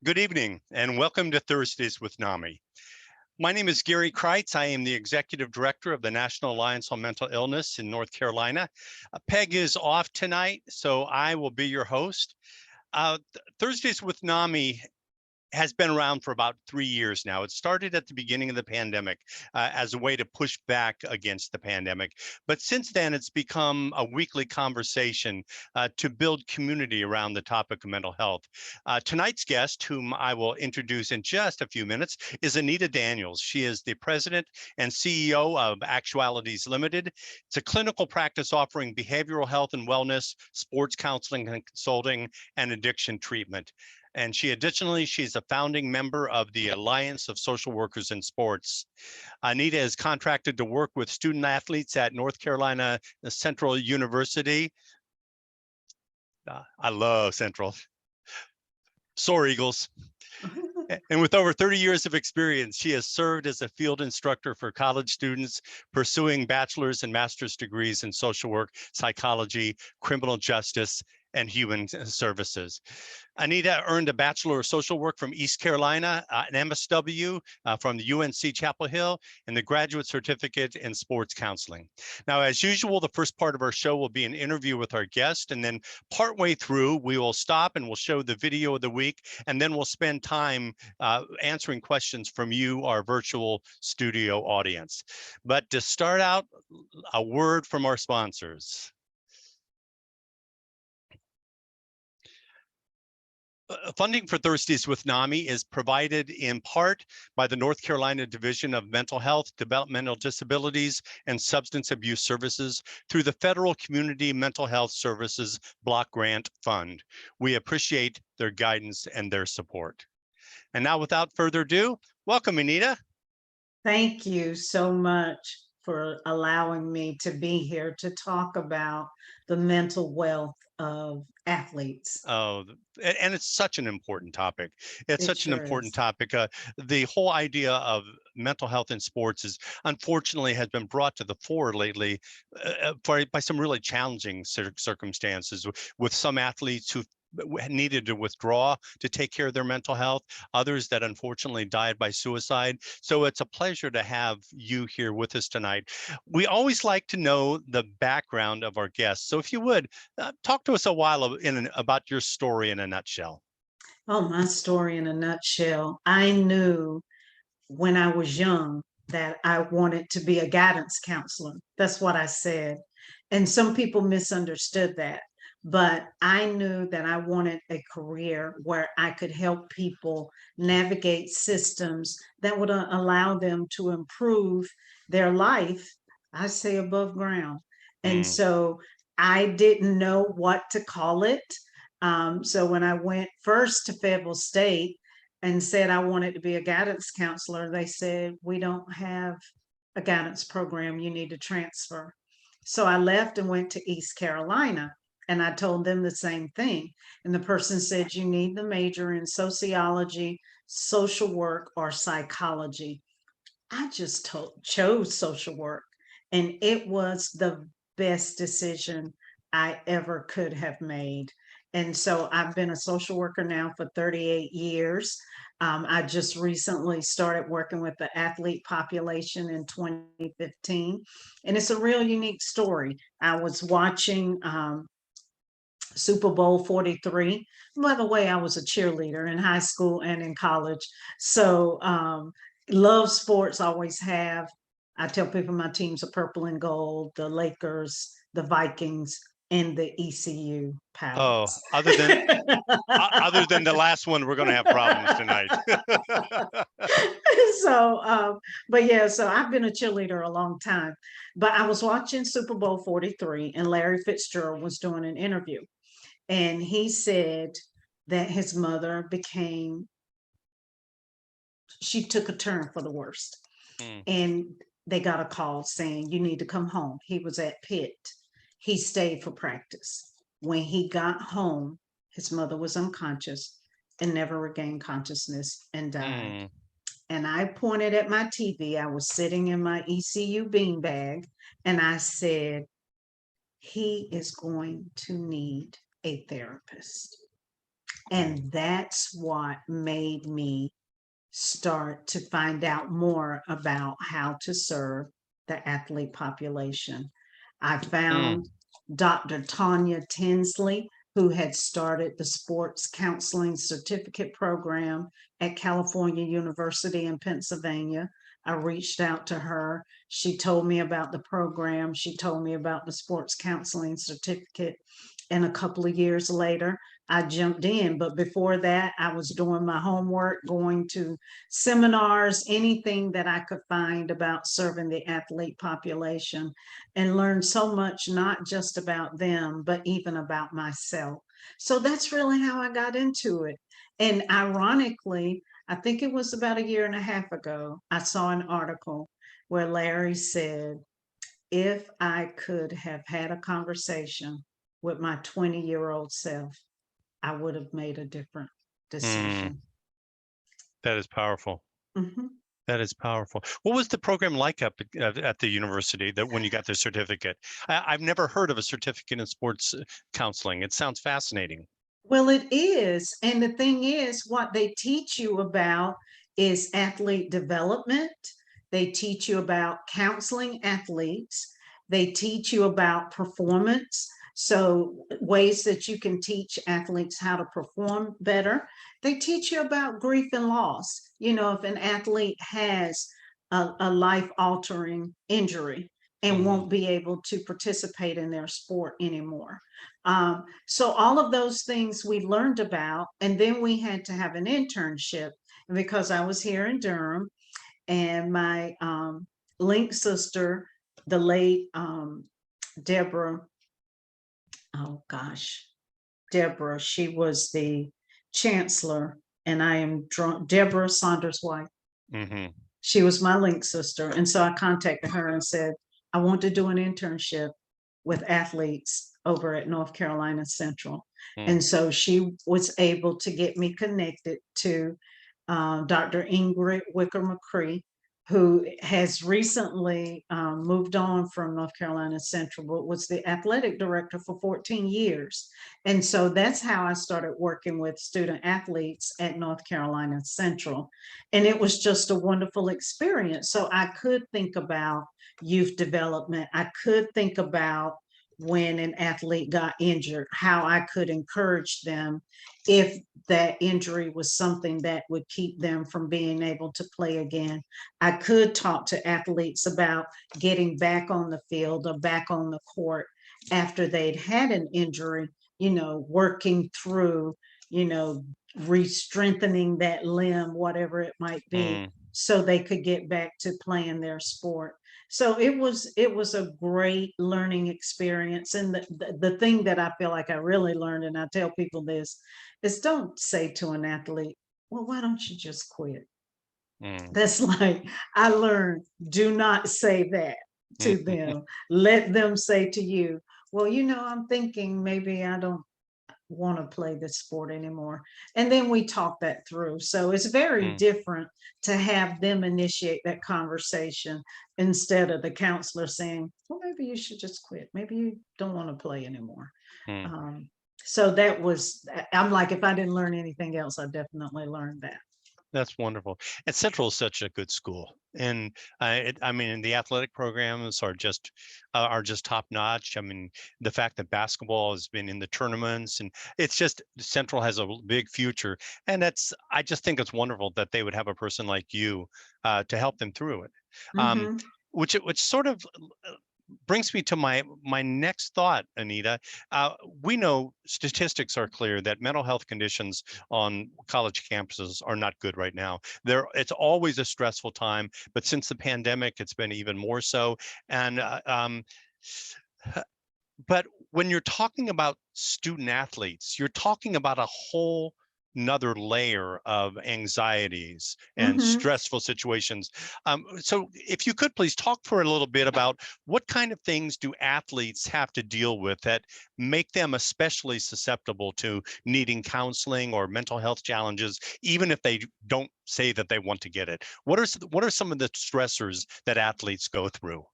Good evening and welcome to Thursdays with NAMI. My name is Gary Kreitz. I am the Executive Director of the National Alliance on Mental Illness in North Carolina. Peg is off tonight, so I will be your host. Thursdays with NAMI has been around for about 3 years now. It started at the beginning of the pandemic as a way to push back against the pandemic. But since then, it's become a weekly conversation to build community around the topic of mental health. Tonight's guest, whom I will introduce in just a few minutes, is Anita Daniels. She is the president and CEO of Actualities Limited. It's a clinical practice offering behavioral health and wellness, sports counseling and consulting, and addiction treatment. And she's a founding member of the Alliance of Social Workers in Sports. Anita is contracted to work with student athletes at North Carolina Central University. I love Central. Soar Eagles. And with over 30 years of experience, she has served as a field instructor for college students pursuing bachelor's and master's degrees in social work, psychology, criminal justice, and human services. Anita earned a Bachelor of Social Work from East Carolina, an MSW from the UNC Chapel Hill, and the Graduate Certificate in Sports Counseling. Now, as usual, the first part of our show will be an interview with our guest, and then partway through, we will stop and we'll show the video of the week, and then we'll spend time answering questions from you, our virtual studio audience. But to start out, a word from our sponsors. Funding for Thursdays with NAMI is provided in part by the North Carolina Division of Mental Health, Developmental Disabilities, and Substance Abuse Services through the Federal Community Mental Health Services Block Grant Fund. We appreciate their guidance and their support. And now, without further ado, welcome, Anita. Thank you so much for allowing me to be here to talk about the mental wealth of athletes. Oh, and it's such an important topic. It's such an sure important is. topic. The whole idea of mental health in sports is unfortunately has been brought to the fore lately by some really challenging circumstances with some athletes who needed to withdraw to take care of their mental health, others that unfortunately died by suicide. So it's a pleasure to have you here with us tonight. We always like to know the background of our guests. So if you would, talk to us a while about your story in a nutshell. Oh, my story in a nutshell. I knew when I was young that I wanted to be a guidance counselor. That's what I said. And some people misunderstood that. But I knew that I wanted a career where I could help people navigate systems that would allow them to improve their life, I say above ground. And Mm. so I didn't know what to call it. So when I went first to Fayetteville State and said I wanted to be a guidance counselor, they said, we don't have a guidance program, you need to transfer. So I left and went to East Carolina, and I told them the same thing. And the person said, you need the major in sociology, social work, or psychology. I just chose social work, and it was the best decision I ever could have made. And so I've been a social worker now for 38 years. I just recently started working with the athlete population in 2015. And it's a real unique story. I was watching Super Bowl 43. By the way, I was a cheerleader in high school and in college. So love sports, always have. I tell people my teams are purple and gold, the Lakers, the Vikings, and the ECU Oh, Pirates. other than the last one, we're going to have problems tonight. So but yeah, so I've been a cheerleader a long time. But I was watching Super Bowl 43, and Larry Fitzgerald was doing an interview, and he said that his mother she took a turn for the worst. Mm. And they got a call saying, you need to come home. He was at Pitt. He stayed for practice. When he got home, his mother was unconscious and never regained consciousness and died. Mm. And I pointed at my TV. I was sitting in my ECU beanbag, and I said, he is going to need a therapist. And that's what made me start to find out more about how to serve the athlete population. I Mm. found Dr. Tanya Tinsley, who had started the sports counseling certificate program at California University in Pennsylvania. I reached out to her. She told me about the program. She told me about the sports counseling certificate. And a couple of years later, I jumped in. But before that, I was doing my homework, going to seminars, anything that I could find about serving the athlete population, and learned so much, not just about them, but even about myself. So that's really how I got into it. And ironically, I think it was about a year and a half ago, I saw an article where Larry said, if I could have had a conversation with my 20-year-old self, I would have made a different Mm. decision. That is powerful. Mhm. That is powerful. What was the program like up at the university that when you got the certificate? I've never heard of a certificate in sports counseling. It sounds fascinating. Well, it is. And the thing is, what they teach you about is athlete development. They teach you about counseling athletes. They teach you about performance. So, ways that you can teach athletes how to perform better. They teach you about grief and loss. You know, if an athlete has a life altering injury and Mhm. won't be able to participate in their sport anymore. So all of those things we learned about, and then we had to have an internship because I was here in Durham, and my link sister, the late Deborah, oh gosh, Deborah, she was the chancellor, and I am drunk, Deborah Saunders' wife. Mhm. She was my link sister, and so I contacted her and said, I want to do an internship with athletes over at North Carolina Central. Mm. And so she was able to get me connected to Dr. Ingrid Wicker McCree, who has recently moved on from North Carolina Central, but was the athletic director for 14 years. And so that's how I started working with student athletes at North Carolina Central. And it was just a wonderful experience. So I could think about youth development. I could think about when an athlete got injured, how I could encourage them if that injury was something that would keep them from being able to play again. I could talk to athletes about getting back on the field or back on the court after they'd had an injury, you know, working through, you know, re-strengthening that limb, whatever it might be, Mm. so they could get back to playing their sport. So it was a great learning experience. And the thing that I feel like I really learned, and I tell people this, is don't say to an athlete, well, why don't you just quit? Mm. That's like I learned, do not say that to Mhm. them. Let them say to you, well, you know, I'm thinking maybe I don't want to play this sport anymore. And then we talk that through. So it's very Mm. different to have them initiate that conversation instead of the counselor saying, well, maybe you should just quit. Maybe you don't want to play anymore. Mm. Um, so that was, I'm like, if I didn't learn anything else, I definitely learned that. That's wonderful. And Central is such a good school, and I mean, the athletic programs are just top notch. I mean, the fact that basketball has been in the tournaments, and it's just Central has a big future. And I just think it's wonderful that they would have a person like you to help them through it. Um, Hmm. which sort of brings me to my next thought, Anita. We know statistics are clear that mental health conditions on college campuses are not good right now. It's always a stressful time, but since the pandemic, it's been even more so. And but when you're talking about student athletes, you're talking about a whole another layer of anxieties and Hmm. stressful situations. So if you could please talk for a little bit about what kind of things do athletes have to deal with that make them especially susceptible to needing counseling or mental health challenges, even if they don't say that they want to get it? What are some of the stressors that athletes go through?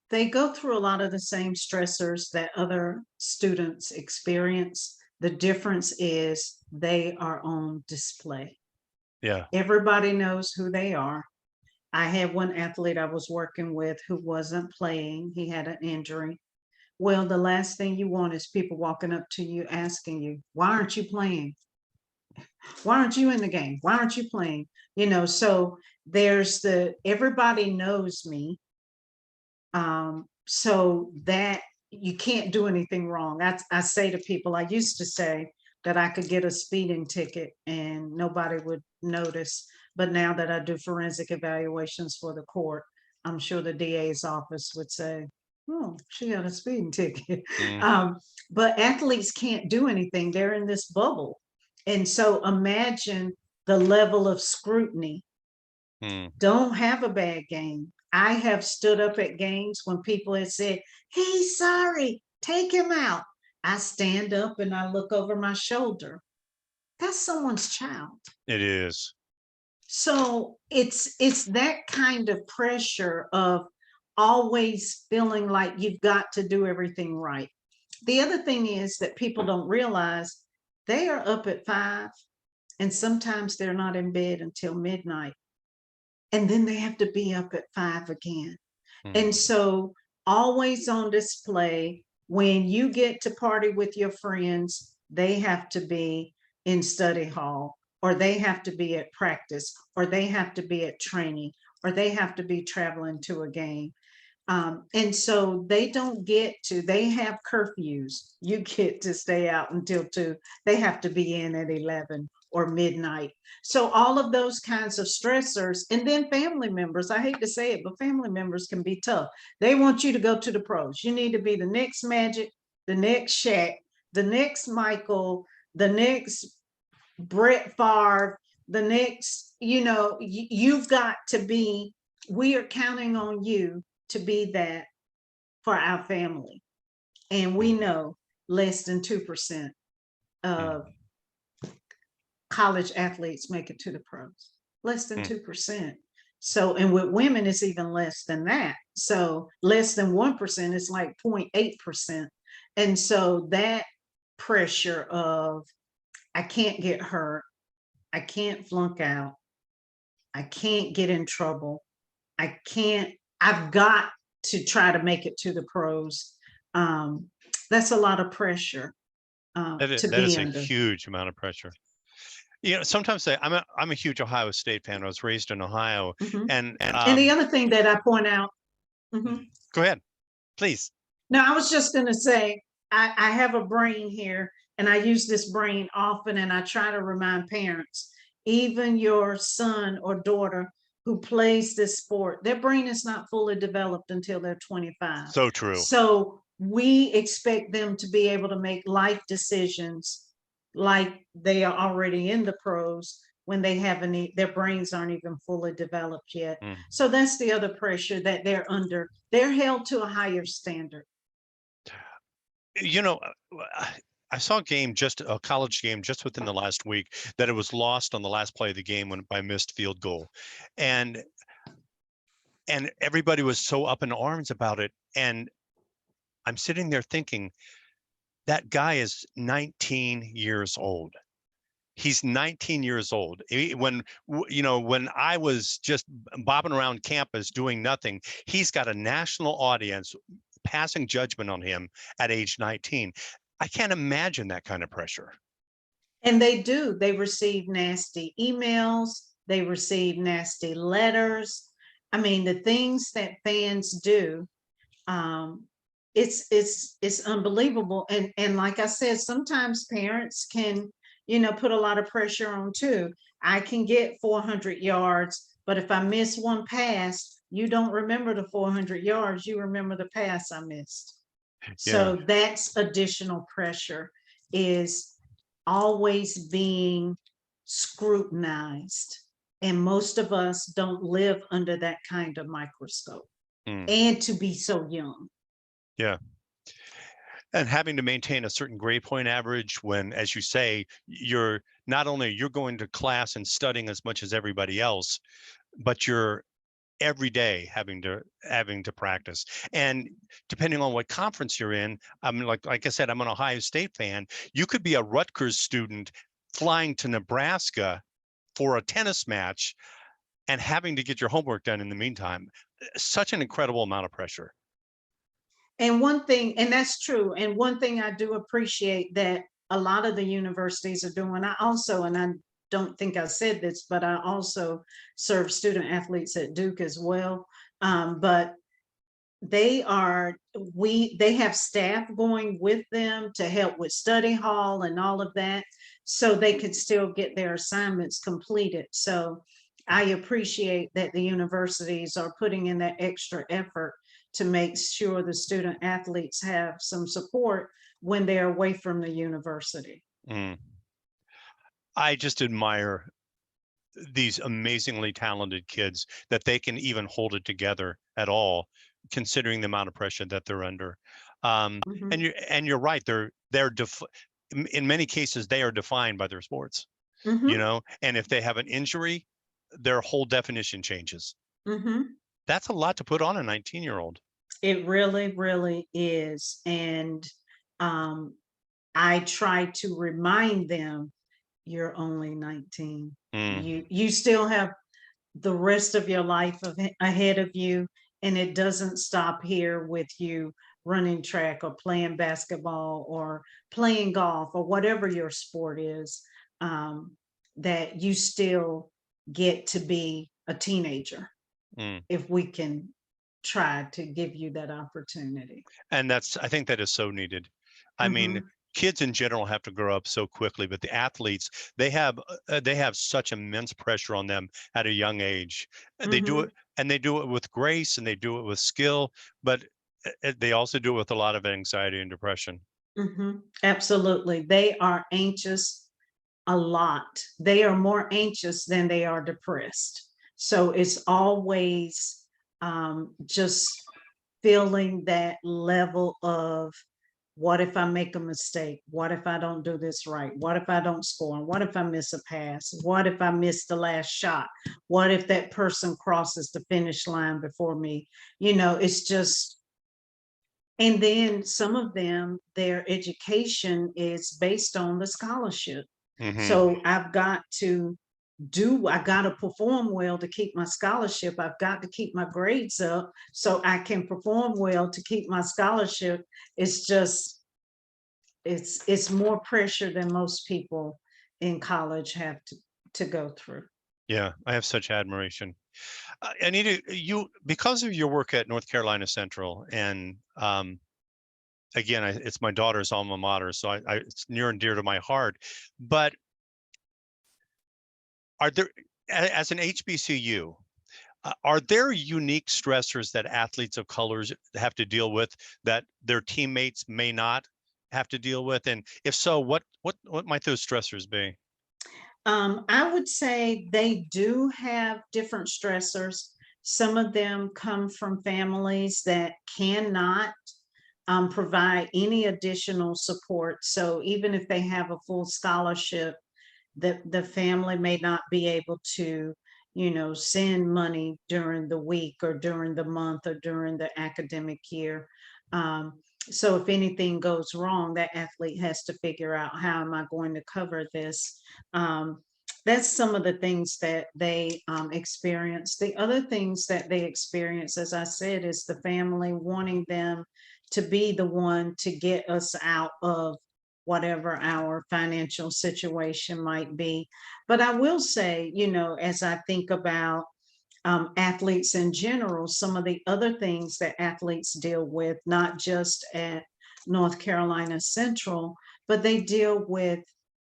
They go through a lot of the same stressors that other students experience. The difference is they are on display. Yeah. Everybody knows who they are. I had one athlete I was working with who wasn't playing. He had an injury. Well, the last thing you want is people walking up to you asking you, why aren't you playing? Why aren't you in the game? Why aren't you playing? So there's everybody knows me. So that you can't do anything wrong. I say to people, I used to say that I could get a speeding ticket and nobody would notice. But now that I do forensic evaluations for the court, I'm sure the DA's office would say, oh, she got a speeding ticket. But athletes can't do anything. They're in this bubble. And so imagine the level of scrutiny. Don't have a bad game. I have stood up at games when people had said, he's sorry, take him out. I stand up and I look over my shoulder. That's someone's child. It is. So it's that kind of pressure of always feeling like you've got to do everything right. The other thing is that people don't realize they are up at 5 and sometimes they're not in bed until midnight. And then they have to be up at 5 again. And so always on display. When you get to party with your friends, they have to be in study hall, or they have to be at practice, or they have to be at training, or they have to be traveling to a game. And so they have curfews. You get to stay out until 2. They have to be in at 11 or midnight. So all of those kinds of stressors, and then family members, I hate to say it, but family members can be tough. They want you to go to the pros. You need to be the next Magic, the next Shaq, the next Michael, the next Brett Favre, the next, you've got to be, we are counting on you to be that for our family. And we know less than 2% of college athletes make it to the pros, less than 2%. So, and with women, it's even less than that. So less than 1% is like 0.8%. And so that pressure of, I can't get hurt, I can't flunk out, I can't get in trouble, I've got to try to make it to the pros. That's a lot of pressure That is a huge amount of pressure. Sometimes I'm a huge Ohio State fan. I was raised in Ohio, and the other thing that I point out. Go ahead, please. No, I was just going to say, I have a brain here, and I use this brain often, and I try to remind parents, even your son or daughter who plays this sport, their brain is not fully developed until they're 25. So true. So we expect them to be able to make life decisions like they are already in the pros when they haven't, their brains aren't even fully developed yet. So that's the other pressure that they're under. They're held to a higher standard. I saw a college game just within the last week that it was lost on the last play of the game by a missed field goal. And everybody was so up in arms about it. And I'm sitting there thinking, that guy is 19 years old. He's 19 years old. When I was just bobbing around campus doing nothing, he's got a national audience passing judgment on him at age 19. I can't imagine that kind of pressure. And they do. They receive nasty emails. They receive nasty letters. I mean, the things that fans do, it's unbelievable. And like I said, sometimes parents can, put a lot of pressure on too. I can get 400 yards, but if I miss one pass, you don't remember the 400 yards, you remember the pass I missed. So that's additional pressure, is always being scrutinized. And most of us don't live under that kind of microscope, and to be so young. Yeah. And having to maintain a certain grade point average when, as you say, you're not only going to class and studying as much as everybody else, but you're every day having to practice. And depending on what conference you're in, I'm like I said, I'm an Ohio State fan. You could be a Rutgers student flying to Nebraska for a tennis match and having to get your homework done in the meantime. Such an incredible amount of pressure. And one thing, and that's true, and one thing I do appreciate that a lot of the universities are doing, I also, and I don't think I said this, but I also serve student athletes at Duke as well. But they have staff going with them to help with study hall and all of that, so they could still get their assignments completed. So I appreciate that the universities are putting in that extra effort to make sure the student athletes have some support when they're away from the university. I just admire these amazingly talented kids that they can even hold it together at all, considering the amount of pressure that they're under. Mhm. And you're right. In many cases, they are defined by their sports, Mhm. and if they have an injury, their whole definition changes. Mhm. That's a lot to put on a 19-year-old. It really, really is. And um, I try to remind them, you're only 19. You still have the rest of your life ahead of you, and it doesn't stop here with you running track or playing basketball or playing golf or whatever your sport is. That you still get to be a teenager if we can try to give you that opportunity. And I think that is so needed. I mean, Mhm. kids in general have to grow up so quickly, but the athletes, they have such immense pressure on them at a young age. They do it, Mhm. and they do it with grace, and they do it with skill, but they also do it with a lot of anxiety and depression. Mhm. Absolutely. They are anxious a lot. They are more anxious than they are depressed. So it's always just feeling that level of, what if I make a mistake? What if I don't do this right? What if I don't score? What if I miss a pass? What if I miss the last shot? What if that person crosses the finish line before me? It's just, and then some of them, their education is based on the scholarship. Hmm. So I got to perform well to keep my scholarship. I've got to keep my grades up so I can perform well to keep my scholarship. It's just, it's more pressure than most people in college have to go through. Yeah, I have such admiration. Anita, because of your work at North Carolina Central, and again, it's my daughter's alma mater, so it's near and dear to my heart. But are there, as an HBCU, are there unique stressors that athletes of colors have to deal with that their teammates may not have to deal with? And if so, what might those stressors be? I would say they do have different stressors. Some of them come from families that cannot provide any additional support. So even if they have a full scholarship, the family may not be able to, send money during the week or during the month or during the academic year. So if anything goes wrong, that athlete has to figure out, how am I going to cover this? That's some of the things that they experience. The other things that they experience, as I said, is the family wanting them to be the one to get us out of whatever our financial situation might be. But I will say, as I think about athletes in general, some of the other things that athletes deal with, not just at North Carolina Central, but they deal with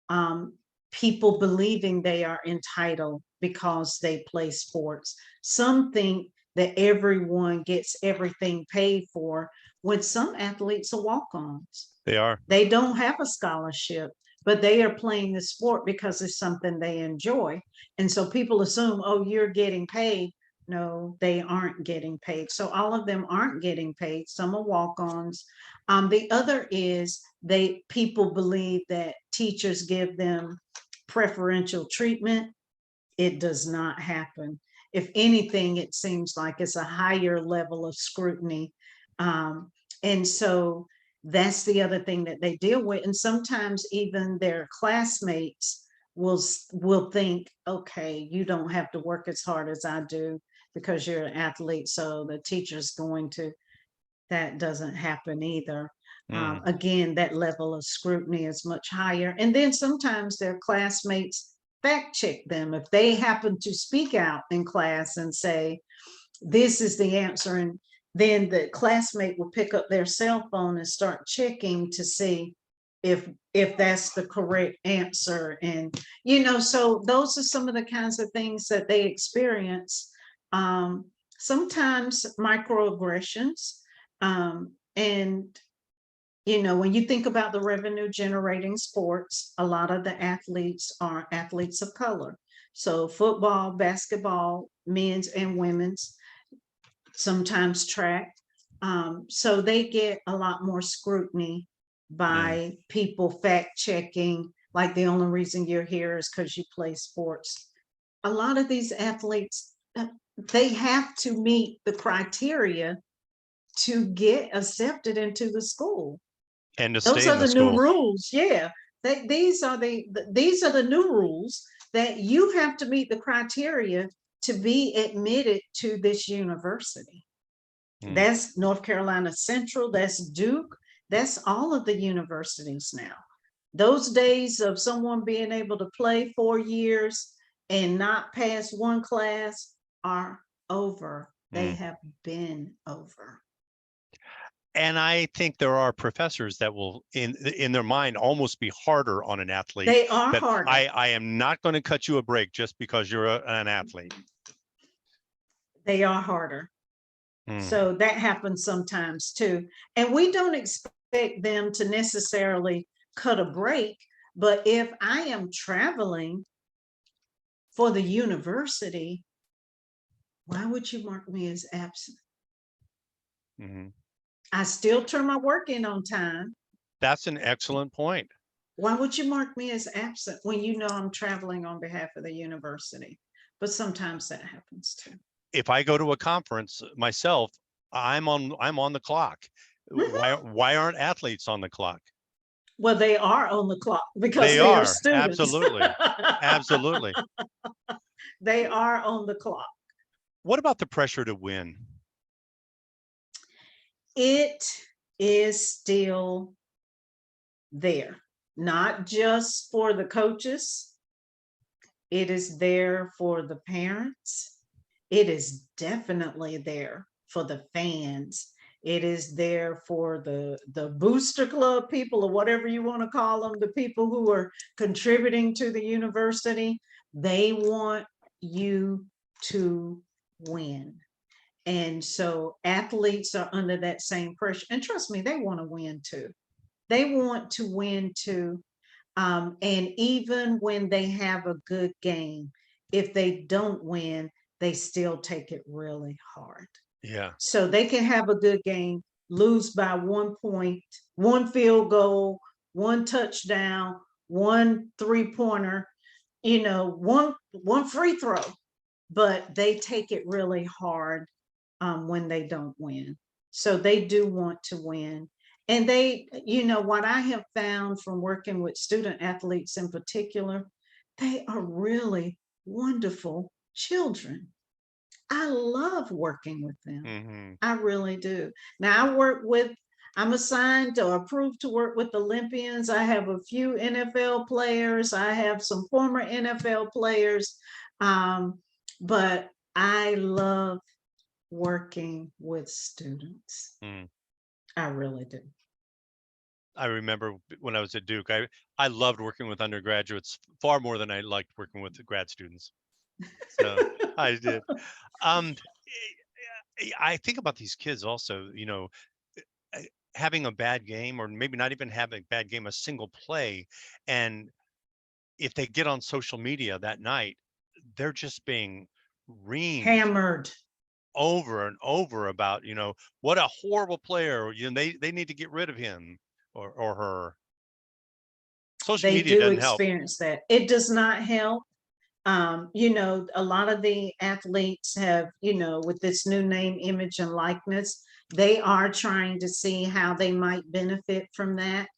um, people believing they are entitled because they play sports. Some think that everyone gets everything paid for, when some athletes are walk-ons. They are. They don't have a scholarship, but they are playing the sport because it's something they enjoy. And so people assume, oh, you're getting paid. No, they aren't getting paid. So all of them aren't getting paid. Some are walk-ons. The other is, people believe that teachers give them preferential treatment. It does not happen. If anything, it seems like it's a higher level of scrutiny. And so that's the other thing that they deal with. And sometimes even their classmates will think, okay, you don't have to work as hard as I do because you're an athlete. So the teacher's going to, that doesn't happen either. Again, that level of scrutiny is much higher. And then sometimes their classmates fact check them. If they happen to speak out in class and say, this is the answer, and then the classmate will pick up their cell phone and start checking to see if that's the correct answer. And, you know, so those are some of the kinds of things that they experience. Sometimes microaggressions. And, you know, when you think about the revenue generating sports, a lot of the athletes are athletes of color. So football, basketball, men's and women's, sometimes track. So they get a lot more scrutiny by people fact checking, like the only reason you're here is because you play sports. A lot of these athletes, they have to meet the criteria to get accepted into the school. And to Those stay are in the the new school. rules. Yeah, these are the new rules that you have to meet the criteria to be admitted to this university. That's North Carolina Central, that's Duke, that's all of the universities now. Those days of someone being able to play 4 years and not pass one class are over. They have been over. And I think there are professors that will, in their mind, almost be harder on an athlete. They are that harder. I am not going to cut you a break just because you're an athlete. They are harder. So that happens sometimes too. And we don't expect them to necessarily cut a break, but if I am traveling for the university, why would you mark me as absent? I still turn my work in on time. That's an excellent point. Why would you mark me as absent when you know I'm traveling on behalf of the university? But sometimes that happens too. If I go to a conference myself, I'm on the clock. Why aren't athletes on the clock? Well, they are on the clock because They are are students. absolutely. Absolutely. They are on the clock. What about the pressure to win? It is still there, not just for the coaches. It is there for the parents. It is definitely there for the fans. It is there for the booster club people, or whatever you want to call them, the people who are contributing to the university. They want you to win. And so athletes are under that same pressure. And trust me, they want to win too. They want to win too. And even when they have a good game, if they don't win, they still take it really hard. Yeah. So they can have a good game, lose by 1 point, 1 field goal, 1 touchdown, 1 3-pointer, you know, one free throw, but they take it really hard when they don't win. So they do want to win. And they, you know, what I have found from working with student athletes in particular, they are really wonderful children. I love working with them. I really do. Now I'm assigned or approved to work with Olympians. I have a few NFL players. I have some former NFL players. But I love working with students. I really do. I remember when I was at Duke, I loved working with undergraduates far more than I liked working with the grad students. So I did. I think about these kids also, you know, having a bad game, or maybe not even having a bad game, a single play. And if they get on social media that night, they're just being reamed Hammered over and over about, you know, what a horrible player, you know, they need to get rid of him or her. Social They media do doesn't help. experience that. It does not help. You know, a lot of the athletes have, you know, with this new name, image, and likeness, they are trying to see how they might benefit from that.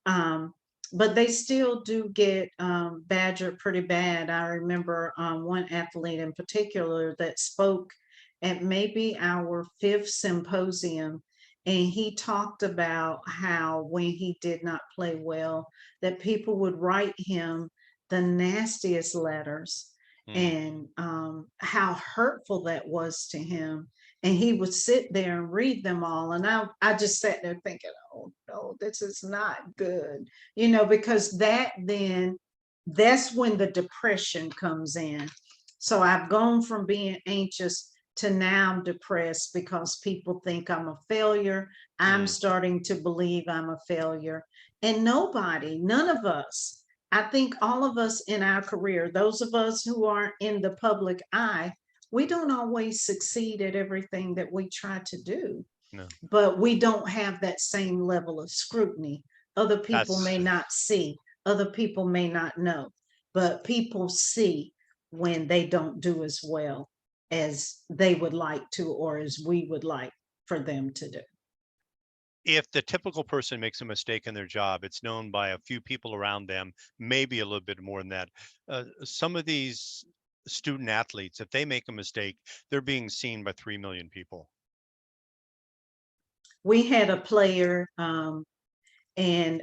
Um, but they still do get badgered pretty bad. I remember one athlete in particular that spoke at maybe our fifth symposium, and he talked about how when he did not play well, that people would write him the nastiest letters, Mm. and how hurtful that was to him. And he would sit there and read them all. And I just sat there thinking, oh no, this is not good, you know, because that's when the depression comes in. So I've gone from being anxious to now I'm depressed because people think I'm a failure. I'm Mm. starting to believe I'm a failure. And none of us, I think all of us in our career, those of us who aren't in the public eye, we don't always succeed at everything that we try to do, No, but we don't have that same level of scrutiny. Other people that's may not see, other people may not know, but people see when they don't do as well as they would like to, or as we would like for them to do. if the typical person makes a mistake in their job, it's known by a few people around them, maybe a little bit more than that. Some of these student athletes, if they make a mistake, they're being seen by 3 million people. We had a player, and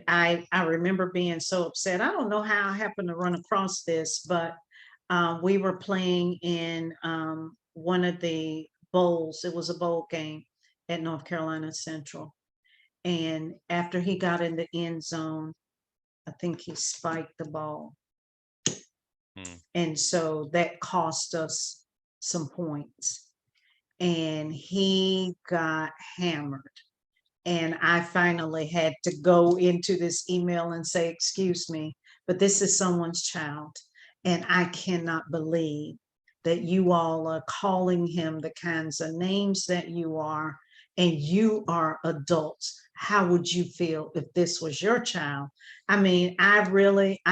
I remember being so upset. I don't know how I happened to run across this, but we were playing in one of the bowls. It was a bowl game at North Carolina Central. And after he got in the end zone, I think he spiked the ball. Hmm. And so that cost us some points. And he got hammered. And I finally had to go into this email and say, excuse me, but this is someone's child. And I cannot believe that you all are calling him the kinds of names that you are, and you are adults. How would you feel if this was your child? I mean, I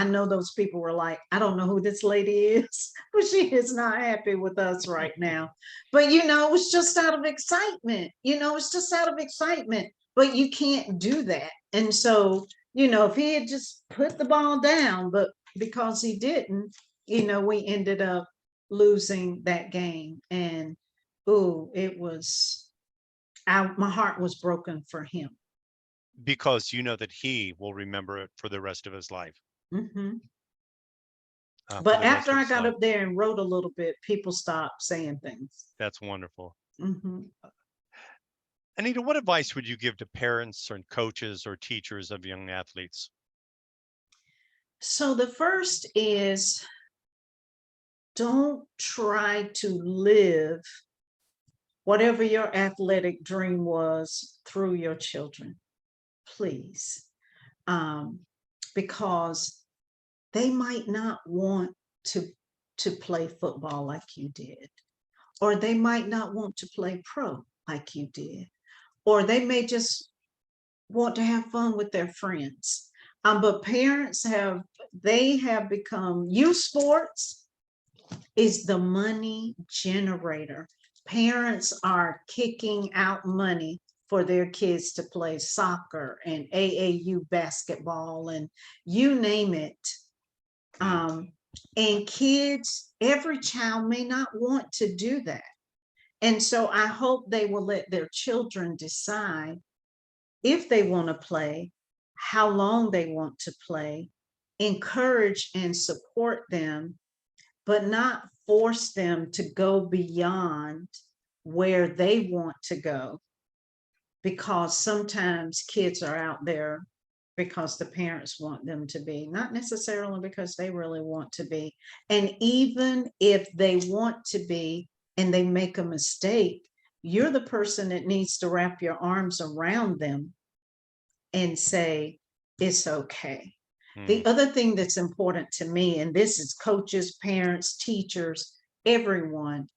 know those people were like, I don't know who this lady is, but she is not happy with us right now. But, you know, it was just out of excitement. You know, it's just out of excitement, but you can't do that. And so, you know, if he had just put the ball down, but because he didn't, you know, we ended up losing that game. And oh, my heart was broken for him. Because you know that he will remember it for the rest of his life. Hmm. For But the rest after of I his got life. up there and wrote a little bit, people stopped saying things. That's wonderful. Hmm. Anita, what advice would you give to parents or coaches or teachers of young athletes? So the first is, don't try to live whatever your athletic dream was through your children, please. Um, because they might not want to play football like you did, or they might not want to play pro like you did, or they may just want to have fun with their friends. But parents have become, youth sports is the money generator. Parents are kicking out money for their kids to play soccer and AAU basketball and you name it. Mm. And kids, every child may not want to do that. And so I hope they will let their children decide if they want to play, how long they want to play, encourage and support them, but not force them to go beyond where they want to go. Because sometimes kids are out there because the parents want them to be, not necessarily because they really want to be. And even if they want to be and they make a mistake, you're the person that needs to wrap your arms around them and say, it's okay. The Mm. other thing that's important to me, and this is coaches, parents, teachers, everyone,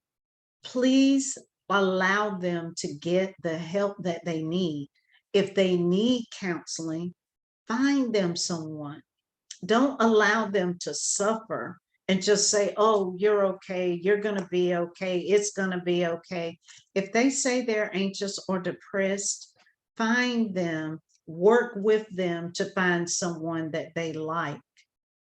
please allow them to get the help that they need. If they need counseling, find them someone. Don't allow them to suffer and just say, oh, you're okay, you're going to be okay, it's going to be okay. If they say they're anxious or depressed, find them, work with them to find someone that they like,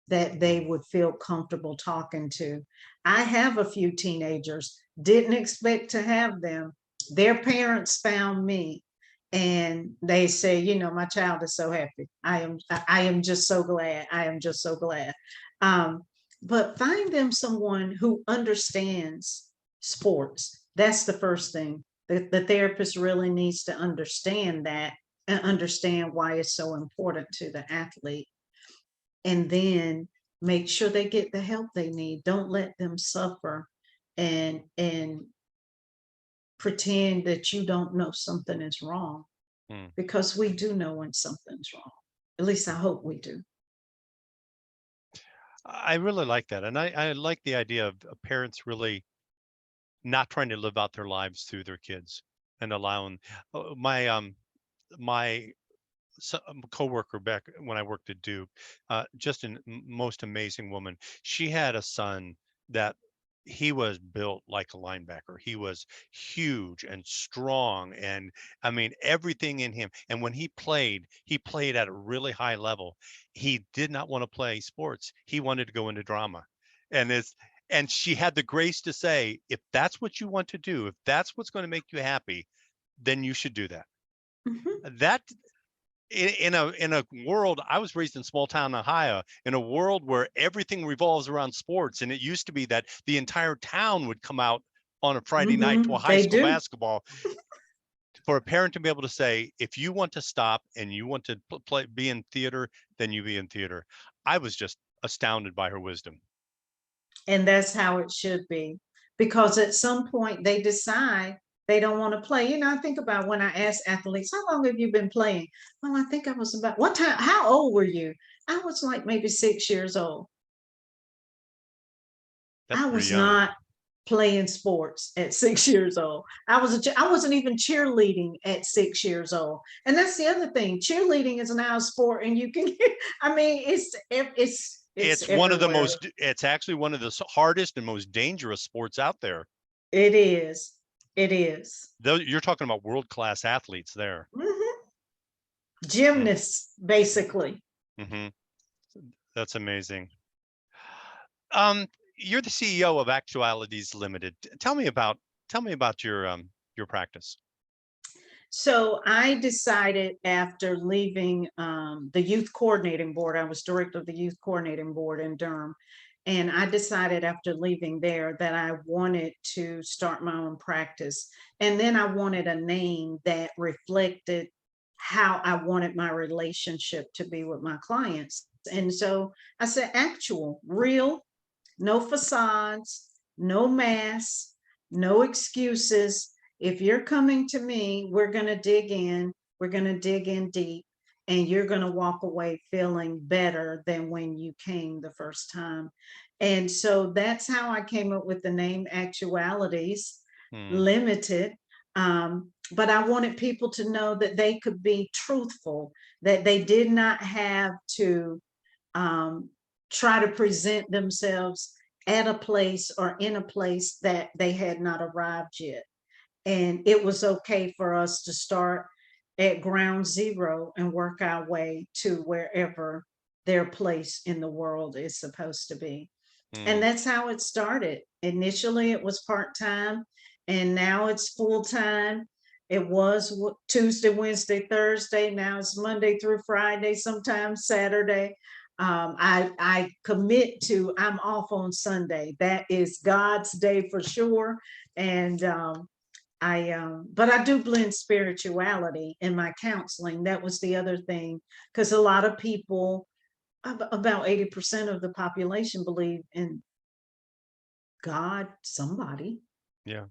that they would feel comfortable talking to. I have a few teenagers, didn't expect to have them. Their parents found me and they say, you know, my child is so happy. I am just so glad. I am just so glad. But find them someone who understands sports. That's the first thing. The therapist really needs to understand that and understand why it's so important to the athlete. And then make sure they get the help they need. Don't let them suffer and pretend that you don't know something is wrong, because we do know when something's wrong. At least I hope we do. I really like that. And I like the idea of parents really not trying to live out their lives through their kids and allowing my coworker back when I worked at Duke, just a most amazing woman. She had a son that he was built like a linebacker. He was huge and strong, and I mean everything in him. And when he played at a really high level. He did not want to play sports. He wanted to go into drama, and it's and she had the grace to say, if that's what you want to do, if that's what's going to make you happy, then you should do that. That in a world, I was raised in small town Ohio, in a world where everything revolves around sports, and it used to be that the entire town would come out on a Friday night to a high They school do. basketball. For a parent to be able to say, if you want to stop and you want to be in theater, then you be in theater. I was just astounded by her wisdom. And that's how it should be, because at some point they decide they don't want to play. You know, I think about when I ask athletes, how long have you been playing? Well, I think I was about, what time, how old were you? I was like maybe 6 years old. That's I pretty was young. not playing sports at 6 years old. I wasn't even cheerleading at 6 years old. And that's the other thing. Cheerleading is now a sport, and you can, I mean, it's One of the everywhere. it's actually one of the hardest and most dangerous sports out there. It is. It is. Though you're talking about world-class athletes there. Gymnasts, basically. That's amazing. You're the CEO of Actualities Limited. Tell me about your practice. So I decided after leaving the youth coordinating board, I was director of the youth coordinating board in Durham. And I decided after leaving there that I wanted to start my own practice. And then I wanted a name that reflected how I wanted my relationship to be with my clients. And so I said, actual, real, no facades, no masks, no excuses. If you're coming to me, we're going to dig in, deep, and you're going to walk away feeling better than when you came the first time. And so that's how I came up with the name Actualities Limited. But I wanted people to know that they could be truthful, that they did not have to try to present themselves at a place or in a place that they had not arrived yet. And it was okay for us to start at ground zero and work our way to wherever their place in the world is supposed to be. And that's how it started. Initially, it was part-time, and now it's full-time. It was Tuesday, Wednesday, Thursday. Now it's Monday through Friday, sometimes Saturday. I commit to, I'm off on Sunday. That is God's day for sure. And but I do blend spirituality in my counseling. That was the other thing, because a lot of people, about 80% of the population, believe in God, somebody. Yeah.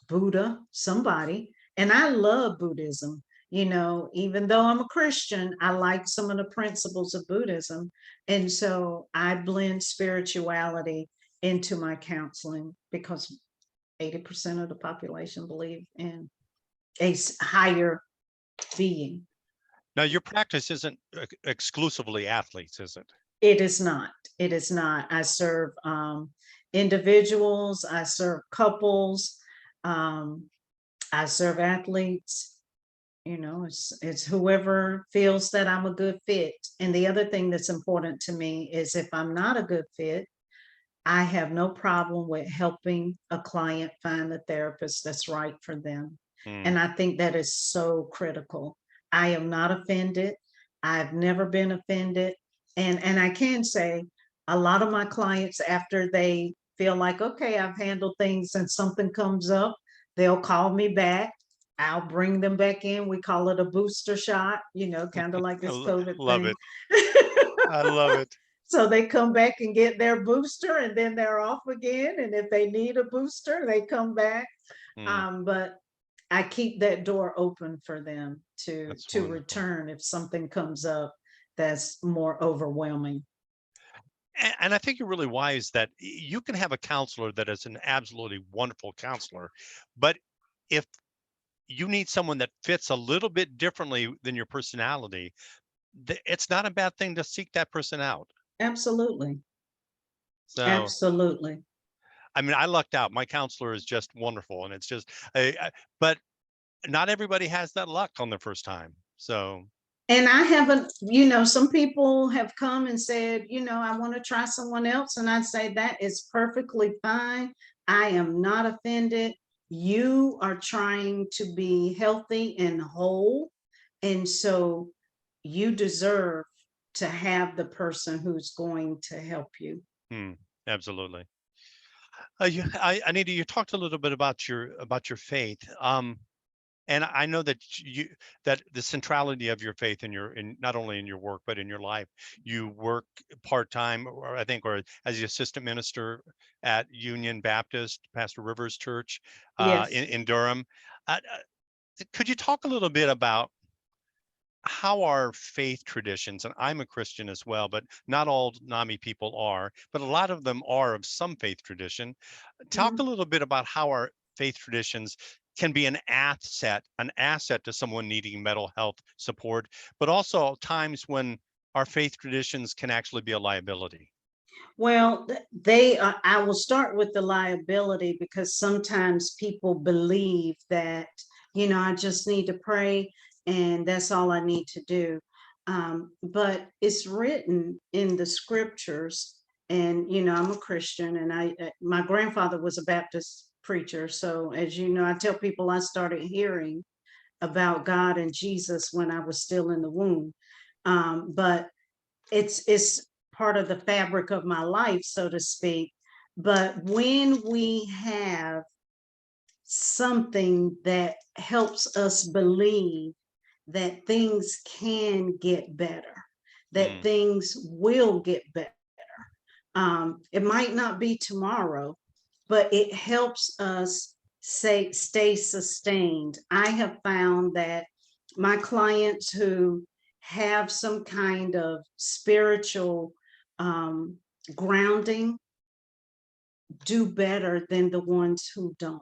Buddha, somebody. And I love Buddhism. You know, even though I'm a Christian, I like some of the principles of Buddhism. And so I blend spirituality into my counseling because 80% of the population believe in a higher being. Now, your practice isn't exclusively athletes, is it? It is not. It is not. I serve individuals, I serve couples, um, I serve athletes. It's whoever feels that I'm a good fit. And the other thing that's important to me is if I'm not a good fit, I have no problem with helping a client find a therapist that's right for them. Mm, And I think that is so critical. I am not offended. I've never been offended. And I can say a lot of my clients, after they feel like, okay, I've handled things and something comes up, they'll call me back. I'll bring them back in. We call it a booster shot, kind of like this COVID love thing. it. I love it. So they come back and get their booster and then they're off again. And if they need a booster, they come back. Mm, But I keep that door open for them to that's to wonderful. return if something comes up that's more overwhelming. And I think you're really wise that you can have a counselor that is an absolutely wonderful counselor, but if you need someone that fits a little bit differently than your personality, it's not a bad thing to seek that person out. Absolutely. So, Absolutely. I mean, I lucked out. My counselor is just wonderful, and it's just, but not everybody has that luck on their first time. So, And I haven't, some people have come and said, I want to try someone else. And I say that is perfectly fine. I am not offended. You are trying to be healthy and whole. And so you deserve to have the person who's going to help you. hmm, absolutely. Anita, you talked a little bit about your faith. And I know that that the centrality of your faith in not only in your work but in your life. You work part-time, or I think, or as the assistant minister at Union Baptist, Pastor Rivers Church, Yes. in Durham. Could you talk a little bit about how our faith traditions, and I'm a Christian as well, but not all NAMI people are, but a lot of them are of some faith tradition. Talk a Mhm. little bit about how our faith traditions can be an asset to someone needing mental health support, but also times when our faith traditions can actually be a liability. Well, they I will start with the liability because sometimes people believe that, I just need to pray and that's all I need to do. But it's written in the scriptures, and, I'm a Christian, and my grandfather was a Baptist preacher. So, as you know, I tell people I started hearing about God and Jesus when I was still in the womb. But it's part of the fabric of my life, so to speak. But when we have something that helps us believe that things can get better, that Mm, things will get better, it might not be tomorrow, but it helps us stay sustained. I have found that my clients who have some kind of spiritual um, grounding do better than the ones who don't,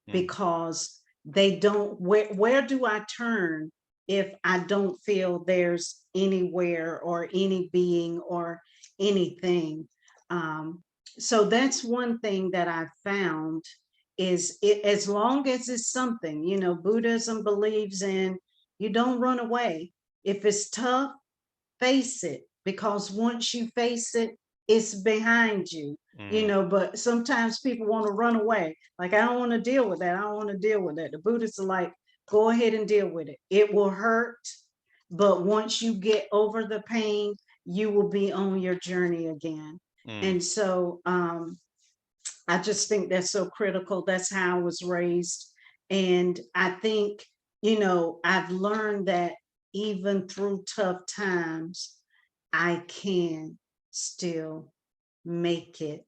mm, because they don't. Where do I turn if I don't feel there's anywhere or any being or anything? Um, so that's one thing that I found is it, as long as it's something, Buddhism believes in, you don't run away. If it's tough, face it, because once you face it, it's behind you. mm, But sometimes people want to run away, like, I don't want to deal with that, I don't want to deal with that. The Buddhists are like, go ahead and deal with it, it will hurt, but once you get over the pain, you will be on your journey again. mm. And so I just think that's so critical. That's how I was raised. And I think, I've learned that even through tough times, I can still make it.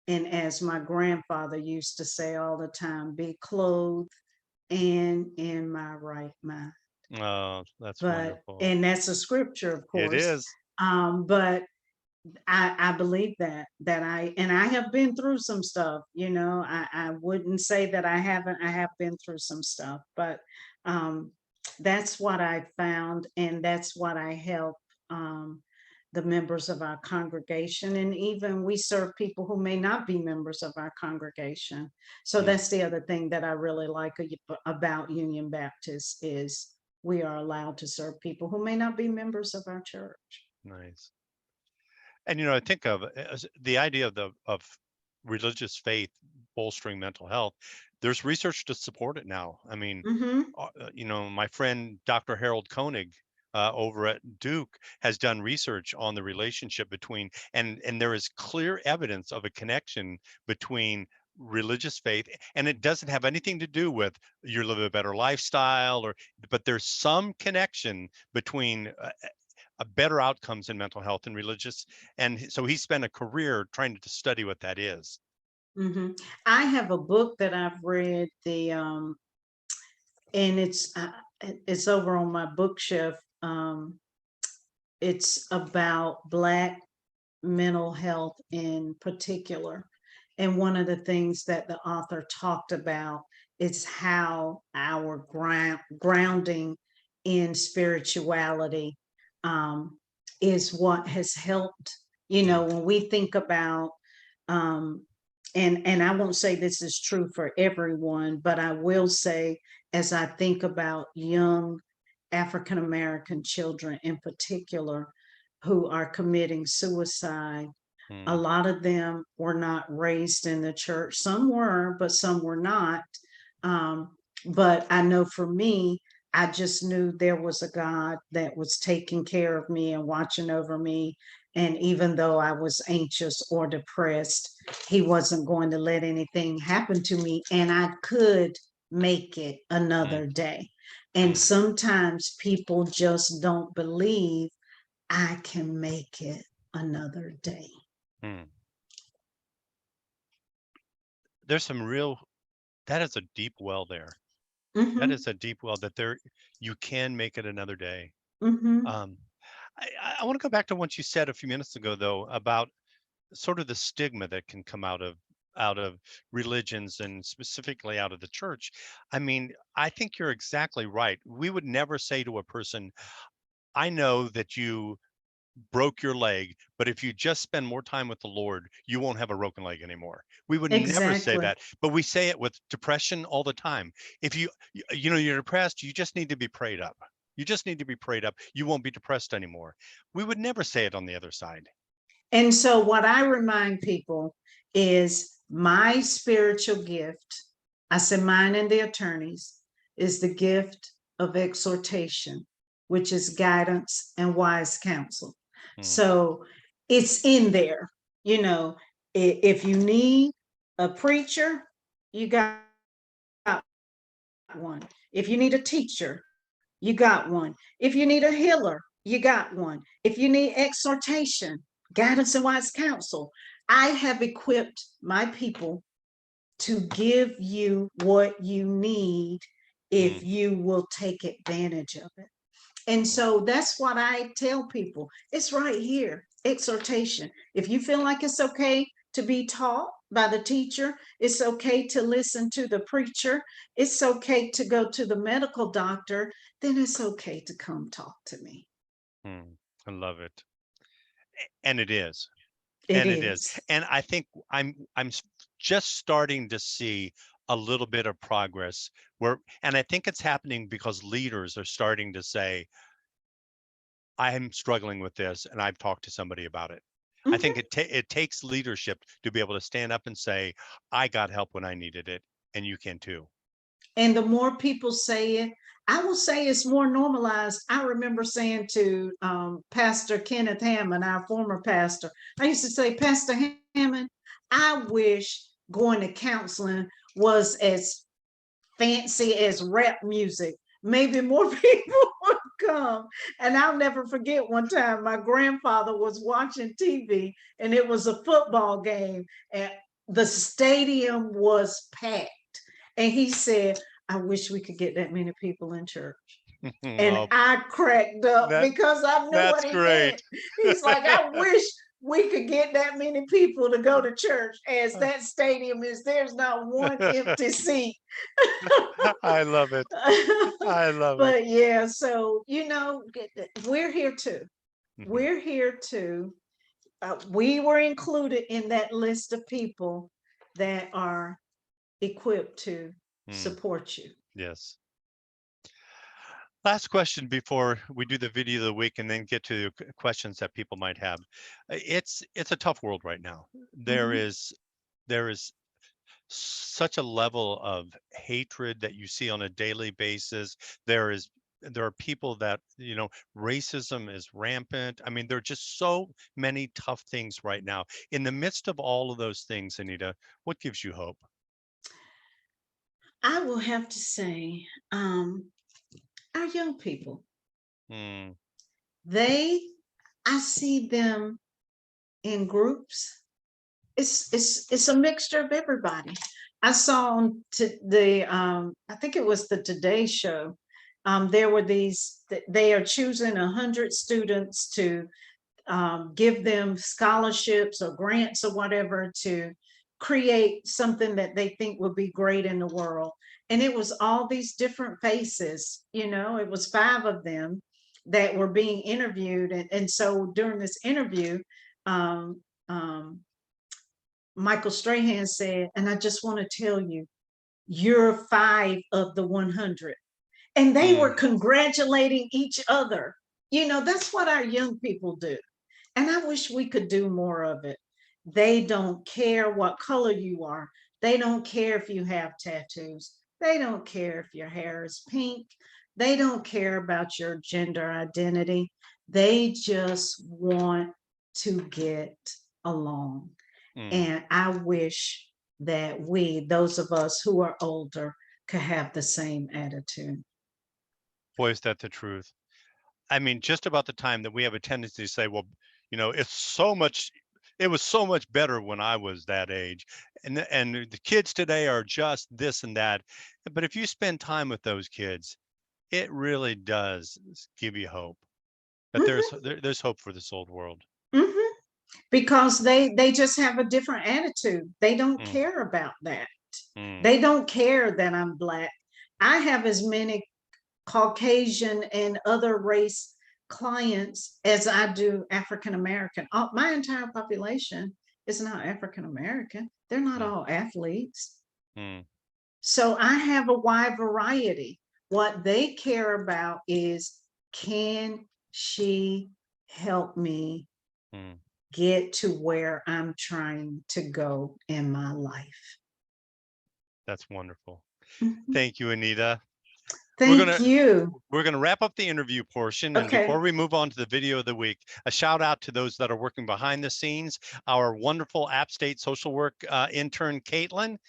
And as my grandfather used to say all the time, be clothed and in my right mind. Oh, that's But, wonderful. and that's a scripture, of It course. is. But I believe that and I have been through some stuff, I wouldn't say that I haven't. I have been through some stuff, but um that's what I found, and that's what I help um the members of our congregation, and even we serve people who may not be members of our congregation. So Mm, that's the other thing that I really like about Union Baptist is we are allowed to serve people who may not be members of our church. nice. And I think of the idea of religious faith bolstering mental health. There's research to support it now. I mean, Hmm. my friend Dr. Harold Koenig over at Duke has done research on the relationship between, and there is clear evidence of a connection between religious faith, and it doesn't have anything to do with you live a better lifestyle, but there's some connection between better outcomes in mental health and religious. And so he spent a career trying to study what that is. Hmm. I have a book that I've read, and it's over on my bookshelf. It's about Black mental health in particular. And one of the things that the author talked about is how our grounding in spirituality um, is what has helped. Mm, When we think about, um, and I won't say this is true for everyone, but I will say, as I think about young African American children in particular who are committing suicide, a mm, lot of them were not raised in the church. Some were, but some were not. But I know for me, I just knew there was a God that was taking care of me and watching over me. And even though I was anxious or depressed, He wasn't going to let anything happen to me, and I could make it mm, another day. And mm, sometimes people just don't believe I can make it another day. mm. There's some real, that is a deep well there. That Mhm, is a deep well that you can make it another day. mhm. Um, I want to go back to what you said a few minutes ago, though, about sort of the stigma that can come out of religions and specifically out of the church. I mean, I think you're exactly right. We would never say to a person, I know that you broke your leg, but if you just spend more time with the Lord, you won't have a broken leg anymore. We would never say Exactly. that, but we say it with depression all the time. If you're depressed, you just need to be prayed up. You just need to be prayed up. You won't be depressed anymore. We would never say it on the other side. And so what I remind people is my spiritual gift, I said mine and the attorneys, is the gift of exhortation, which is guidance and wise counsel. Hmm, So it's in there. You know, if you need a preacher, you got one. If you need a teacher, you got one. If you need a healer, you got one. If you need exhortation, guidance, and wise counsel, I have equipped my people to give you what you need if hmm, you will take advantage of it. And hmm, so that's what I tell people. It's right here, exhortation. If you feel like it's okay to be taught by the teacher, it's okay to listen to the preacher, it's okay to go to the medical doctor, then it's okay to come talk to me. hmm. I love it. And it is. It And it is. is. And I think just starting to see a little bit of progress and I think it's happening because leaders are starting to say, I'm struggling with this and I've talked to somebody about it. I think Mhm. it takes leadership to be able to stand up and say, I got help when I needed it, and you can too. And the more people say it, I will say it's more normalized. I remember saying to Pastor Kenneth Hammond, our former pastor, I used to say, Pastor Hammond, I wish going to counseling was as fancy as rap music. Maybe more people would come. And I'll never forget one time my grandfather was watching TV and it was a football game and the stadium was packed. And he said, I wish we could get that many people in church. And Oh, I cracked up that because I knew what that's he meant. great. He's like, I wish we could get that many people to go to church as that stadium is. There's not one empty seat. I love it. I love it. But yeah, so we're here too. we're here to, we were included in that list of people that are equipped to support you. Yes. Last question before we do the video of the week and then get to questions that people might have. It's a tough world right now. There is such a level of hatred that you see on a daily basis. There are people that, racism is rampant. I mean, there are just so many tough things right now. In the midst of all of those things, Anita, what gives you hope? I will have to say, our young people, Mm, they, I see them in groups. It's a mixture of everybody. I saw on to the I think it was the Today Show. There were they are choosing 100 students to give them scholarships or grants or whatever to create something that they think would be great in the world. And it was all these different faces, it was 5 of them that were being interviewed. And so during this interview, um, um, Michael Strahan said, and I just want to tell you, you're 5 of the 100. And they were mm, congratulating each other. That's what our young people do. And I wish we could do more of it. They don't care what color you are. They don't care if you have tattoos. They don't care if your hair is pink. They don't care about your gender identity. They just want to get along. mm. And I wish that those of us who are older, could have the same attitude. Boy, is that the truth. I mean, just about the time that we have a tendency to say, well, it was so much better when I was that age. And the kids today are just this and that. But if you spend time with those kids, it really does give you hope that Mhm, there's hope for this old world. mhm. Because they just have a different attitude. They don't Mm, care about that. mm, They don't care that I'm Black. I have as many Caucasian and other race clients as I do African American. My entire population is not African American. They're not mm, all athletes. mm, So I have a wide variety. What they care about is, can she help me mm. get to where I'm trying to go in my life? That's wonderful. Mhm. Thank you, Anita. We're Thank gonna you. we're gonna wrap up the interview portion, and before Okay. we move on to the video of the week, a shout out to those that are working behind the scenes. Our wonderful App State social work intern Caitlin,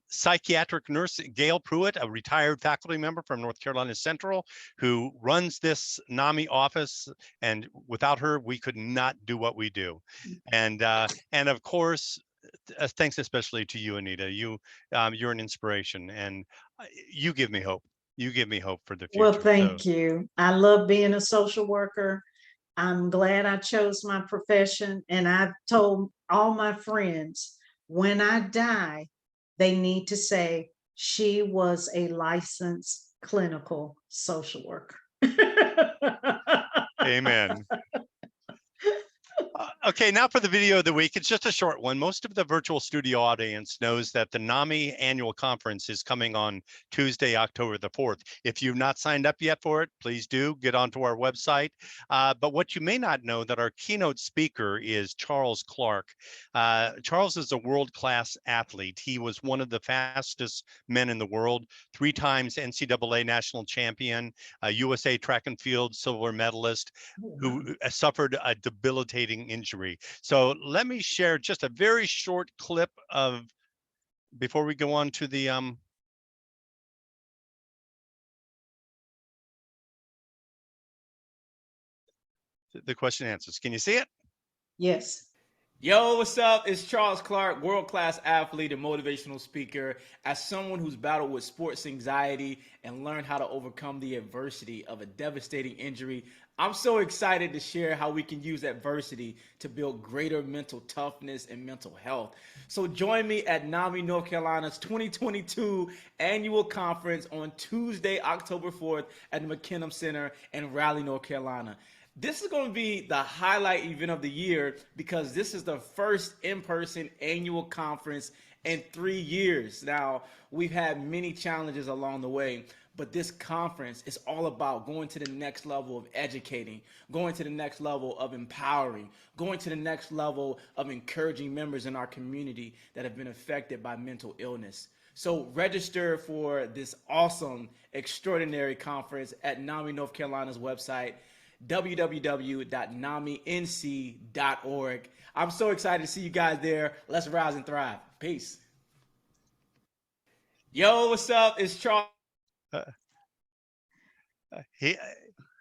psychiatric nurse Gail Pruitt, a retired faculty member from North Carolina Central, who runs this NAMI office, and without her, we could not do what we do. And of course, thanks especially to you, Anita. You're an inspiration, and you give me hope. You give me hope for the Well, future. So thank you. I love being a social worker. I'm glad I chose my profession. And I've told all my friends, when I die, they need to say, she was a licensed clinical social worker. amen. Okay, now for the video of the week. It's just a short one. Most of the virtual studio audience knows that the NAMI annual conference is coming on Tuesday, October the 4th. If you've not signed up yet for it, please do get onto our website. But what you may not know, that our keynote speaker is Charles Clark. Charles is a world-class athlete. He was one of the fastest men in the world, 3 times NCAA national champion, a USA track and field silver medalist, who suffered a debilitating injury. So let me share just a very short clip of, before we go on to the question and answers. Can you see it? Yes. Yo, what's up? It's Charles Clark, world-class athlete and motivational speaker. As someone who's battled with sports anxiety and learned how to overcome the adversity of a devastating injury, I'm so excited to share how we can use adversity to build greater mental toughness and mental health. So join me at NAMI North Carolina's 2022 annual conference on Tuesday, October 4th at the McKinney Center in Raleigh, North Carolina. This is going to be the highlight event of the year because this is the first in-person annual conference in 3 years. Now, we've had many challenges along the way, but this conference is all about going to the next level of educating, going to the next level of empowering, going to the next level of encouraging members in our community that have been affected by mental illness. So register for this awesome, extraordinary conference at NAMI North Carolina's website, www.naminc.org. I'm so excited to see you guys there. Let's rise and thrive. Peace. Yo, what's up? It's Charles.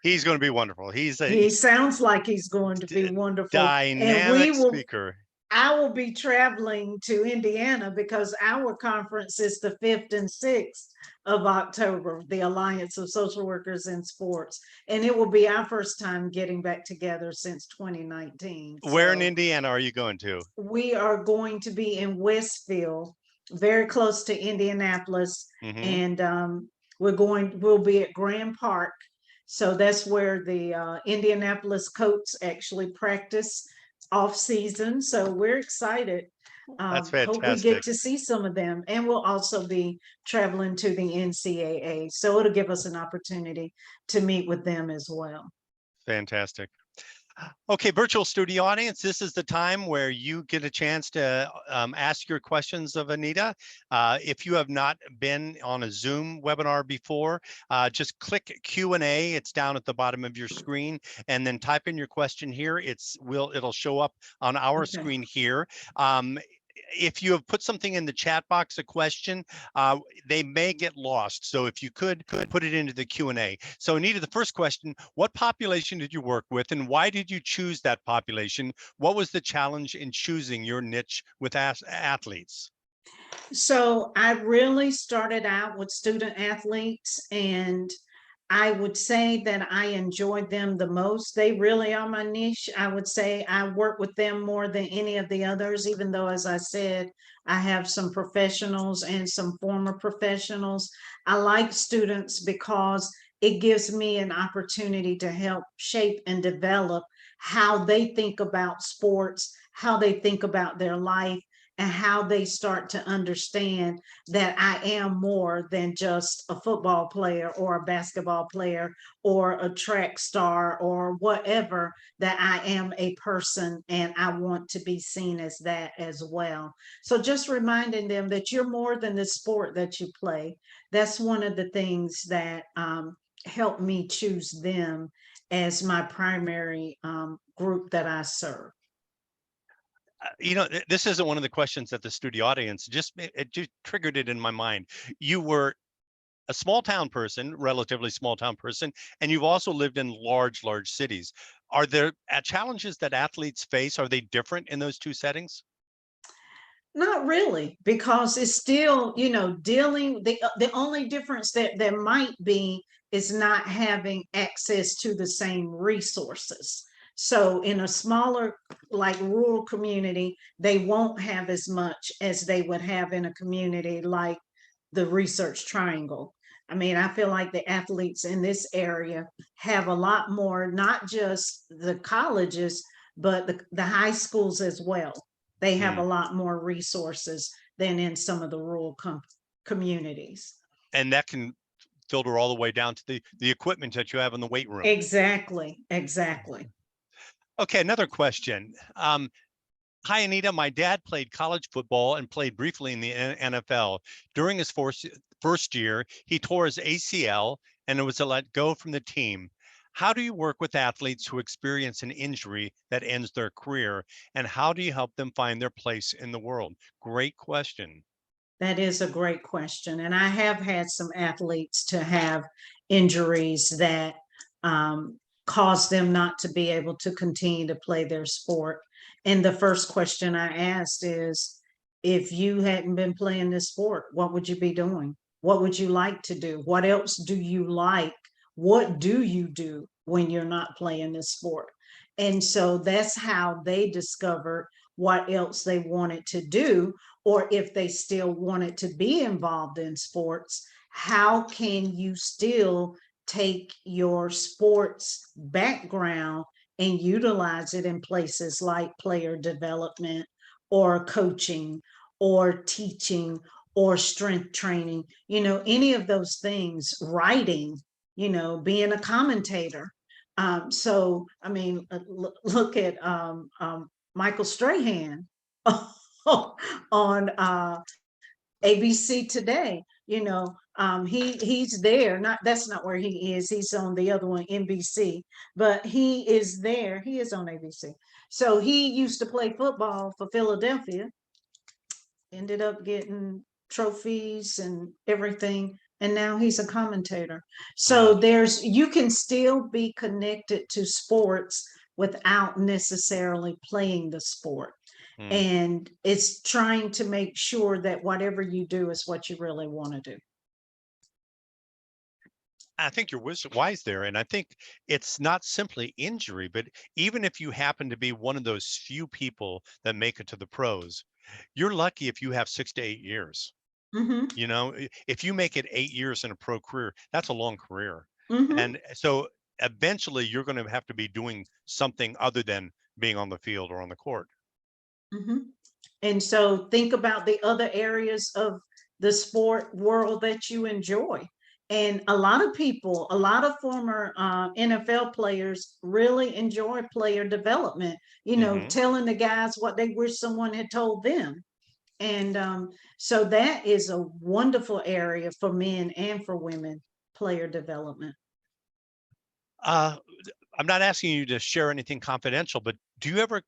He's going to be wonderful. He's a He sounds like he's going to be wonderful. dynamic speaker. I will be traveling to Indiana because our conference is the 5th and 6th of October, the Alliance of Social Workers in Sports. And it will be our first time getting back together since 2019. Where in Indiana are you going to? We are going to be in Westfield, very close to Indianapolis. And we'll be at Grand Park. So that's where the Indianapolis Colts actually practice off season. So we're excited. That's Hope we fantastic. get to see some of them. And we'll also be traveling to the NCAA. So it'll give us an opportunity to meet with them as well. Fantastic. Okay, virtual studio audience, this is the time where you get a chance to ask your questions of Anita. If you have not been on a Zoom webinar before, just click Q&A. It's down at the bottom of your screen, and then type in your question here. It'll show up on our screen here. If you have put something in the chat box, a question, they may get lost. So if you could put it into the Q&A. So Anita, the first question, what population did you work with and why did you choose that population? What was the challenge in choosing your niche with athletes? So I really started out with student athletes, and I would say that I enjoyed them the most. They really are my niche. I would say I work with them more than any of the others, even though, as I said, I have some professionals and some former professionals. I like students because it gives me an opportunity to help shape and develop how they think about sports, how they think about their life, and how they start to understand that I am more than just a football player or a basketball player or a track star or whatever, that I am a person and I want to be seen as that as well. So just reminding them that you're more than the sport that you play. That's one of the things that helped me choose them as my primary group that I serve. You know, this isn't one of the questions that the studio audience just triggered it in my mind. You were a small town person, relatively small town person, and you've also lived in large cities. Are there challenges that athletes face? Are they different in those two settings? Not really, because it's still, dealing, the only difference that there might be is not having access to the same resources. So in a smaller, like rural community, they won't have as much as they would have in a community like the Research Triangle. I mean, I feel like the athletes in this area have a lot more, not just the colleges, but the high schools as well. They have a lot more resources than in some of the rural communities. And that can filter all the way down to the equipment that you have in the weight room. Exactly. Okay, another question. Hi, Anita. My dad played college football and played briefly in the NFL. During his first year, he tore his ACL and was let go from the team. How do you work with athletes who experience an injury that ends their career? And how do you help them find their place in the world? Great question. That is a great question. And I have had some athletes to have injuries that cause them not to be able to continue to play their sport. And the first question I asked is, if you hadn't been playing this sport, what would you be doing? What would you like to do? What else do you like? What do you do when you're not playing this sport? And so that's how they discovered what else they wanted to do, or if they still wanted to be involved in sports, how can you still take your sports background and utilize it in places like player development or coaching or teaching or strength training, any of those things, writing, being a commentator. So, I mean, look at Michael Strahan on ABC Today. He's there. Not That's not where he is. He's on the other one, NBC, but he is there. He is on ABC. So he used to play football for Philadelphia, ended up getting trophies and everything, and now he's a commentator. So you can still be connected to sports without necessarily playing the sport. And it's trying to make sure that whatever you do is what you really want to do. I think you're wise there. And I think it's not simply injury, but even if you happen to be one of those few people that make it to the pros, you're lucky if you have 6 to 8 years. If you make it 8 years in a pro career, that's a long career. And so eventually you're going to have to be doing something other than being on the field or on the court. And so think about the other areas of the sport world that you enjoy. And a lot of former NFL players really enjoy player development, telling the guys what they wish someone had told them. And so that is a wonderful area for men and for women, player development. I'm not asking you to share anything confidential, but do you ever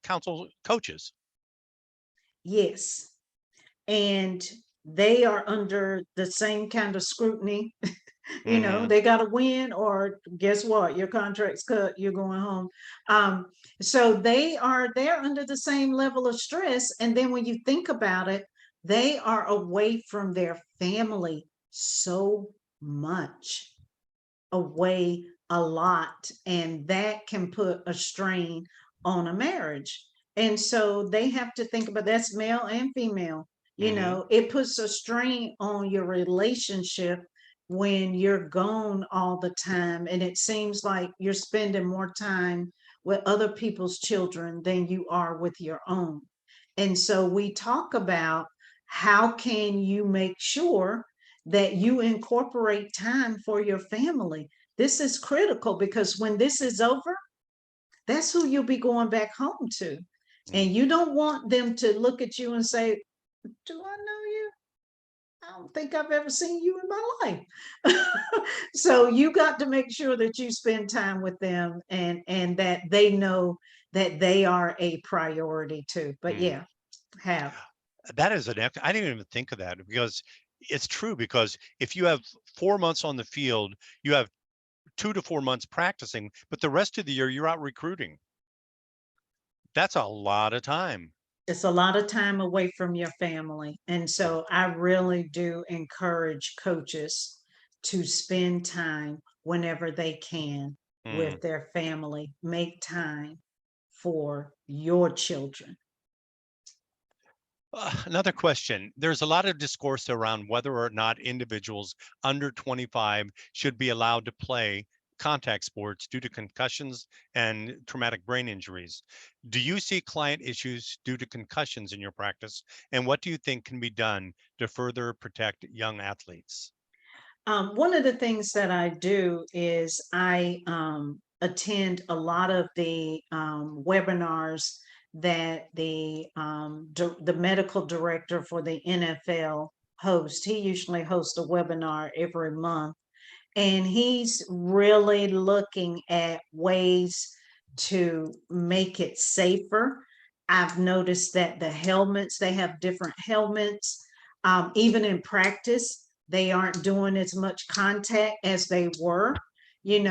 counsel coaches? Yes. And they are under the same kind of scrutiny. They got to win, or guess what? Your contract's cut, you're going home. So they're under the same level of stress. And then when you think about it, they are away from their family so much, away a lot. And that can put a strain on a marriage. And so they have to think about, that's male and female. It puts a strain on your relationship when you're gone all the time. And it seems like you're spending more time with other people's children than you are with your own. And so we talk about how can you make sure that you incorporate time for your family. This is critical, because when this is over, that's who you'll be going back home to. And you don't want them to look at you and say, do I know you? I don't think I've ever seen you in my life. So you got to make sure that you spend time with them, and that they know that they are a priority too. But yeah, that is I didn't even think of that, because it's true. Because if you have 4 months on the field, you have 2 to 4 months practicing, but the rest of the year you're out recruiting. That's a lot of time. It's a lot of time away from your family. And so I really do encourage coaches to spend time whenever they can with their family. Make time for your children. Another question. There's a lot of discourse around whether or not individuals under 25 should be allowed to play contact sports due to concussions and traumatic brain injuries. Do you see client issues due to concussions in your practice? And what do you think can be done to further protect young athletes? One of the things that I do is I attend a lot of the webinars that the medical director for the NFL hosts. He usually hosts a webinar every month. And he's really looking at ways to make it safer. I've noticed that the helmets, they have different helmets. Even in practice, they aren't doing as much contact as they were,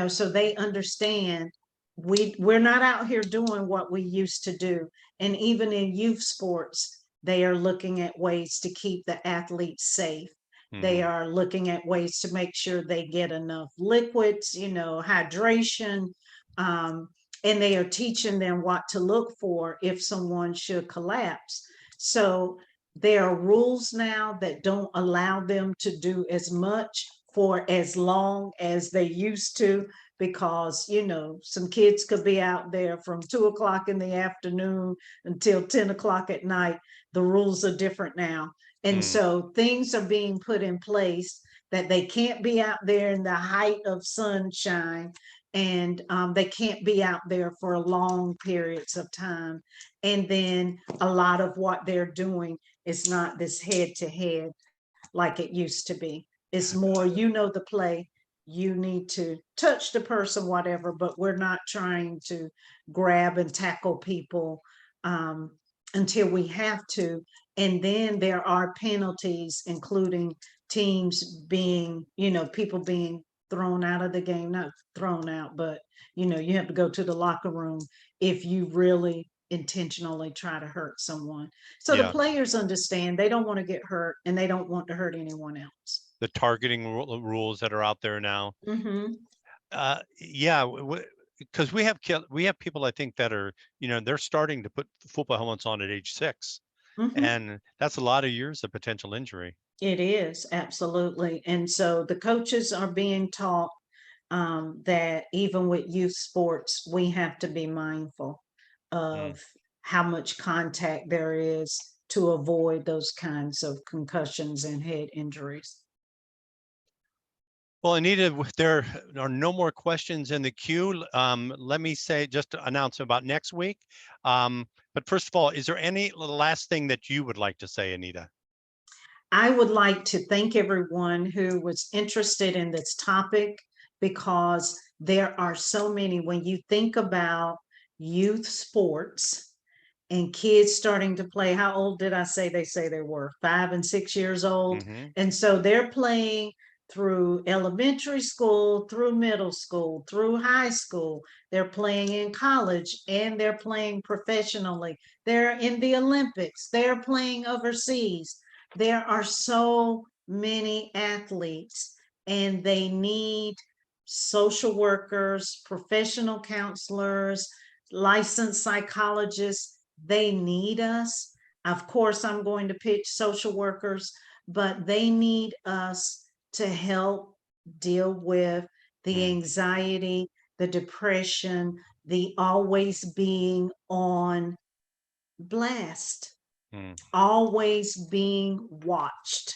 so they understand we're not out here doing what we used to do. And even in youth sports, they are looking at ways to keep the athletes safe. They are looking at ways to make sure they get enough liquids, hydration, and they are teaching them what to look for if someone should collapse. So there are rules now that don't allow them to do as much for as long as they used to, because, you know, some kids could be out there from 2 o'clock in the afternoon until 10 o'clock at night. The rules are different now. And so things are being put in place that they can't be out there in the height of sunshine, and they can't be out there for long periods of time. And then a lot of what they're doing is not this head to head like it used to be. It's more, you know, the play, you need to touch the person, whatever, but we're not trying to grab and tackle people until we have to. And then there are penalties, including teams being, you know, people being thrown out of the game, not thrown out, but, you know, you have to go to the locker room if you really intentionally try to hurt someone. So the Yeah. players understand they don't want to get hurt, and they don't want to hurt anyone else. The targeting rules that are out there now. Yeah, because we have people, I think, that are, you know, they're starting to put football helmets on at age 6, and that's a lot of years of potential injury. It is, absolutely. And so the coaches are being taught that even with youth sports, we have to be mindful of how much contact there is to avoid those kinds of concussions and head injuries. Well, Anita, there are no more questions in the queue. Let me say, just to announce about next week. But first of all, is there any last thing that you would like to say, Anita? I would like to thank everyone who was interested in this topic, because there are so many. When you think about youth sports and kids starting to play, how old did I say they were? 5 and 6 years old. And so they're playing through elementary school, through middle school, through high school. They're playing in college, and they're playing professionally. They're in the Olympics. They're playing overseas. There are so many athletes, and they need social workers, professional counselors, licensed psychologists. They need us. Of course, I'm going to pitch social workers, but they need us to help deal with the anxiety, the depression, the always being on blast, always being watched.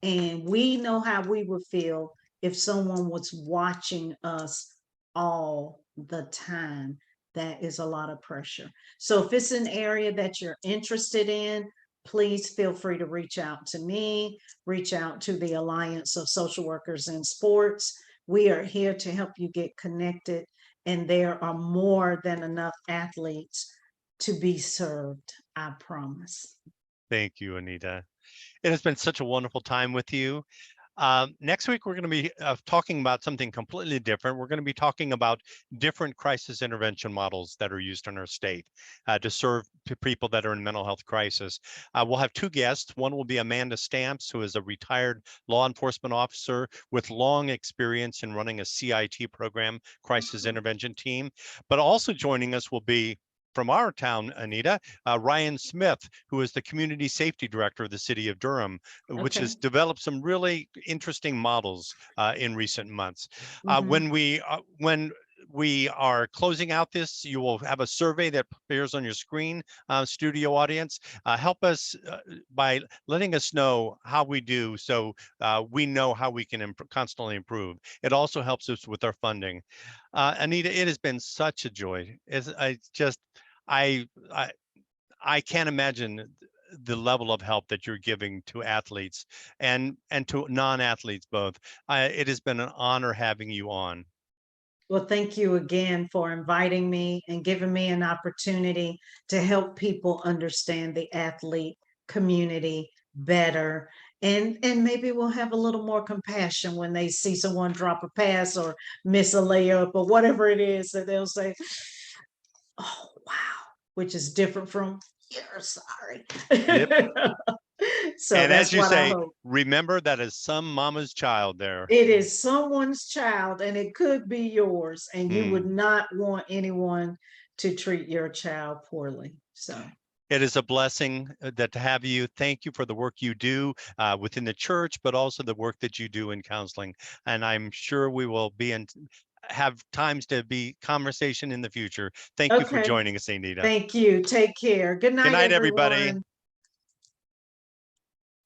And we know how we would feel if someone was watching us all the time. That is a lot of pressure. So if it's an area that you're interested in, please feel free to reach out to me, reach out to the Alliance of Social Workers in Sports. We are here to help you get connected, and there are more than enough athletes to be served, I promise. Thank you, Anita. It has been such a wonderful time with you. Next week, we're going to be talking about something completely different. We're going to be talking about different crisis intervention models that are used in our state to serve people that are in mental health crisis. We'll have 2 guests. One will be Amanda Stamps, who is a retired law enforcement officer with long experience in running a CIT program, crisis intervention team. But also joining us will be, from our town, Anita, Ryan Smith, who is the Community Safety Director of the City of Durham, which has developed some really interesting models in recent months. When we are closing out this, you will have a survey that appears on your screen, studio audience. Help us by letting us know how we do, so we know how we can constantly improve. It also helps us with our funding. Anita, it has been such a joy. I can't imagine the level of help that you're giving to athletes and to non-athletes both. It has been an honor having you on. Well, thank you again for inviting me and giving me an opportunity to help people understand the athlete community better. And maybe we'll have a little more compassion when they see someone drop a pass or miss a layup or whatever it is, that they'll say, oh, wow, which is different from, you're sorry. So And that's as you what I say, hope. remember that is some mama's child there. It is someone's child, and it could be yours, and you would not want anyone to treat your child poorly. So It is a blessing that to have you. Thank you for the work you do within the church, but also the work that you do in counseling. And I'm sure we will have times to be conversation in the future. Thank you for Okay. joining us, Anita. Thank you. Take care. Good Good night, night, everybody. everyone.